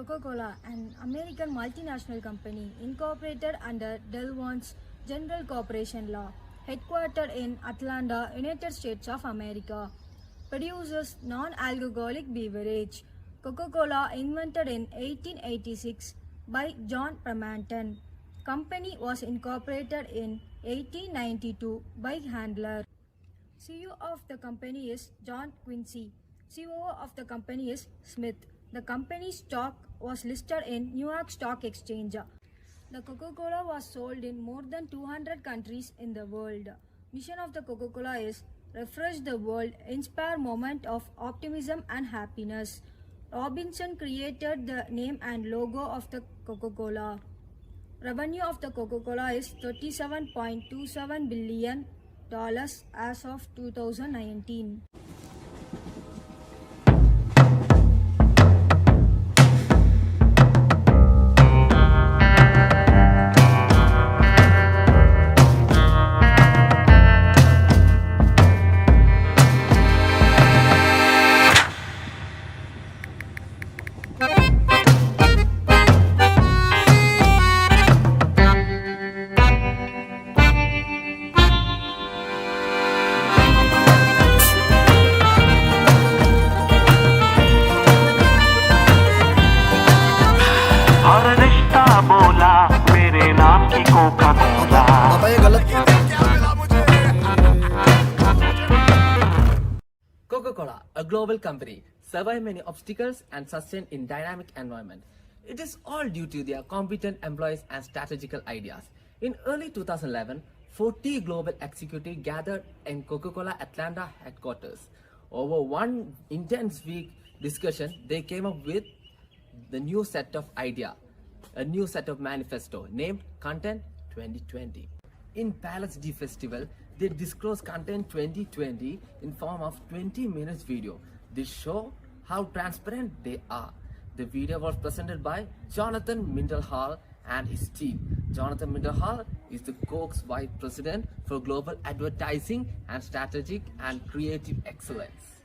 Coca-Cola, an American multinational company incorporated under Delaware General Corporation Law, headquartered in Atlanta, United States of America, produces non-alcoholic beverage. Coca-Cola invented in 1886 by John Permanton. Company was incorporated in 1892 by Handler. CEO of the company is John Quincy. COO of the company is Smith. The company's stock was listed in New York Stock Exchange. The Coca-Cola was sold in more than 200 countries in the world. Mission of the Coca-Cola is refresh the world, inspire moment of optimism and happiness. Robinson created the name and logo of the Coca-Cola. Revenue of the Coca-Cola is $37.27 billion as of 2019. Coca-Cola, a global company, survive many obstacles and sustain in dynamic environment. It is all due to their competent employees and strategical ideas. In early 2011, 40 global executives gathered in Coca-Cola Atlanta headquarters. Over one intense week discussion, they came up with the new set of idea, a new set of manifesto named Content 2020. In Palace D Festival, they disclosed Content 2020 in form of 20 minutes video. This show how transparent they are. The video was presented by Jonathan Minderhall and his team. Jonathan Minderhall is the Coke's Vice President for Global Advertising and Strategic and Creative Excellence.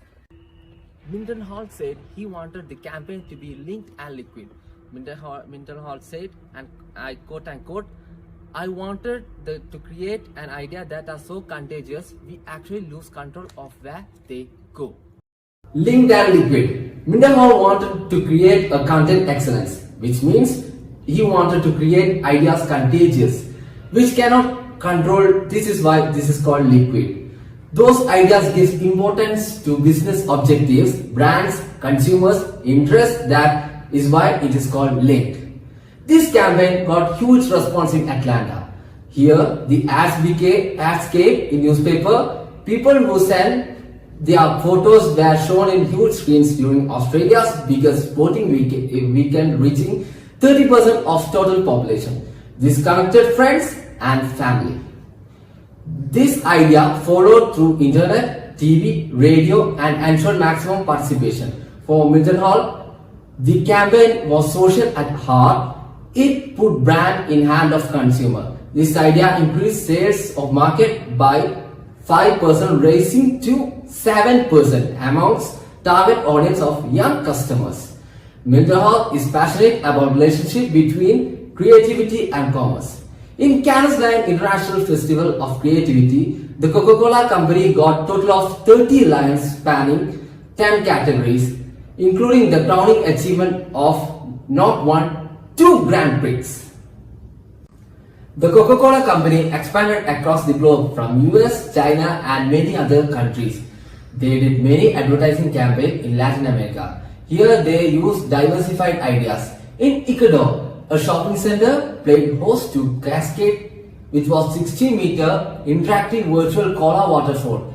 Minderhall said he wanted the campaign to be linked and liquid. Minderhall said, and I quote unquote, I wanted to create an idea that are so contagious, we actually lose control of where they go. Linked and liquid. Minderhall wanted to create a content excellence, which means he wanted to create ideas contagious, which cannot control. This is why this is called liquid. Those ideas give importance to business objectives, brands, consumers, interest. That is why it is called linked. This campaign got huge response in Atlanta. Here, the ads came in newspaper. People who sent their photos were shown in huge screens during Australia's biggest sporting weekend, reaching 30% of total population. This connected friends and family. This idea followed through internet, TV, radio, and ensured maximum participation. For Minderhall, the campaign was social at heart. It put brand in hand of consumer. This idea increased sales of market by 5%, raising to 7% amongst target audience of young customers. Minderhall is passionate about relationship between creativity and commerce. In Cannes Lions International Festival of Creativity, the Coca-Cola company got total of 30 lions spanning 10 categories, including the crowning achievement of not one, 2 Grand Prix. The Coca-Cola company expanded across the globe from US, China and many other countries. They did many advertising campaigns in Latin America. Here they used diversified ideas. In Ecuador, a shopping center played host to Cascade, which was 60-meter interactive virtual cola water show.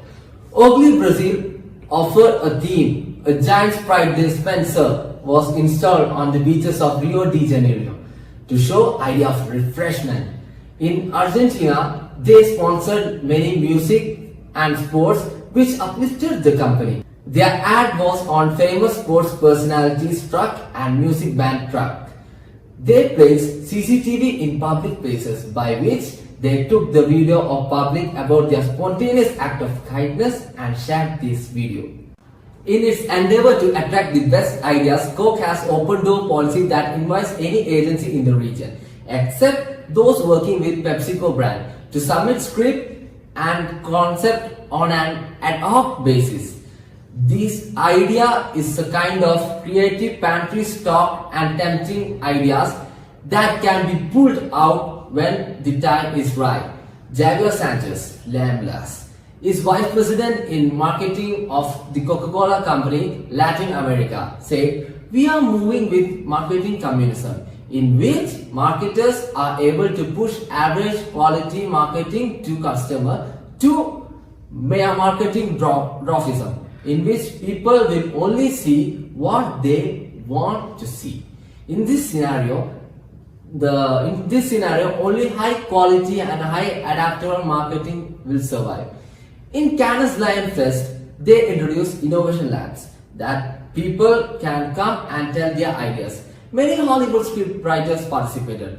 Oakley, Brazil offered a theme. A giant Sprite dispenser was installed on the beaches of Rio de Janeiro to show idea of refreshment. In Argentina, they sponsored many music and sports which uplifted the company. Their ad was on famous sports personalities truck and music band truck. They placed CCTV in public places, by which they took the video of public about their spontaneous act of kindness and shared this video. In its endeavor to attract the best ideas, Coke has open door policy that invites any agency in the region, except those working with PepsiCo brand, to submit script and concept on an ad hoc basis. This idea is a kind of creative pantry stock and tempting ideas that can be pulled out when the time is right. Javier Sanchez, Lamlas, is Vice President in Marketing of the Coca-Cola Company, Latin America, said, "We are moving with marketing communism, in which marketers are able to push average quality marketing to customer to mere marketing dwarfism, in which people will only see what they want to see. In this scenario, only high quality and high adaptable marketing will survive." In Cannes Lion Fest, they introduced innovation labs that people can come and tell their ideas. Many Hollywood script writers participated.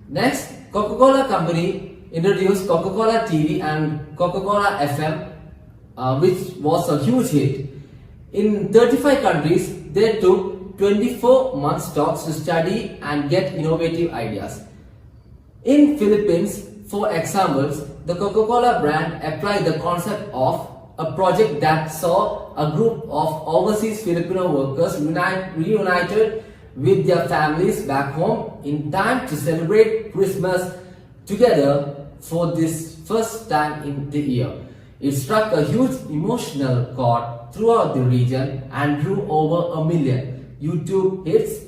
Next, Coca-Cola Company introduced Coca-Cola TV and Coca-Cola FM, which was a huge hit. In 35 countries, they took 24 months talks to study and get innovative ideas. In Philippines, for examples, the Coca-Cola brand applied the concept of a project that saw a group of overseas Filipino workers reunited with their families back home in time to celebrate Christmas together for this first time in the year. It struck a huge emotional chord throughout the region and drew over 1 million YouTube hits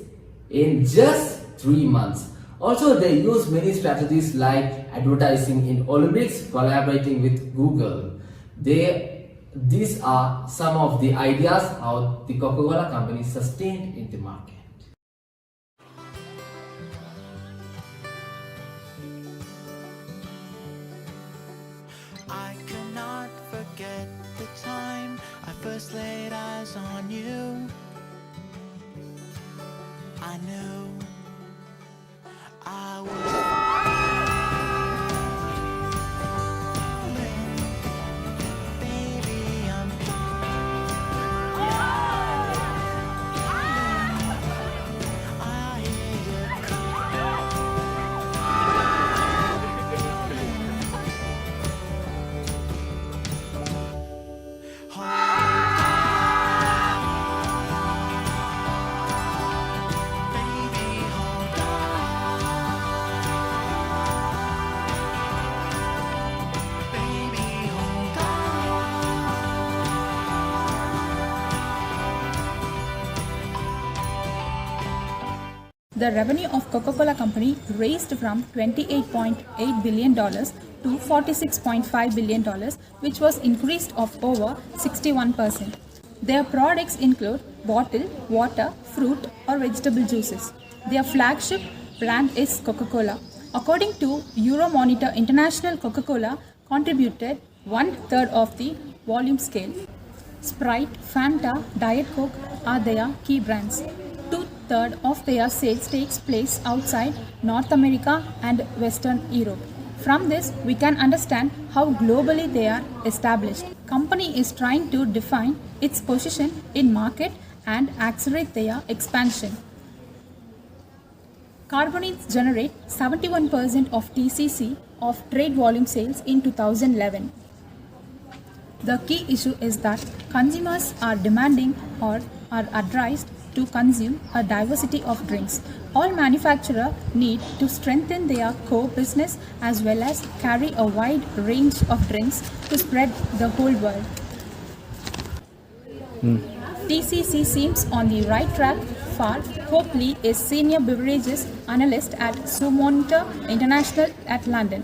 in just 3 months. Also, they use many strategies like advertising in Olympics, collaborating with Google. These are some of the ideas how the Coca-Cola Company sustained in the market. I cannot forget the time I first laid eyes on you. I knew I was falling. Baby, I'm I hear you The revenue of Coca-Cola Company raised from $28.8 billion to $46.5 billion, which was increased of over 61%. Their products include bottled water, fruit or vegetable juices. Their flagship brand is Coca-Cola. According to Euromonitor International, Coca-Cola contributed 1/3 of the volume scale. Sprite, Fanta, Diet Coke are their key brands. 2/3 of their sales takes place outside North America and Western Europe. From this, we can understand how globally they are established. Company is trying to define its position in market and accelerate their expansion. Carbonates generate 71% of TCC of trade volume sales in 2011. The key issue is that consumers are demanding or are advised to consume a diversity of drinks. All manufacturers need to strengthen their core business as well as carry a wide range of drinks to spread the whole world. TCC seems on the right track. For Hope Lee is Senior Beverages Analyst at Euromonitor International at London.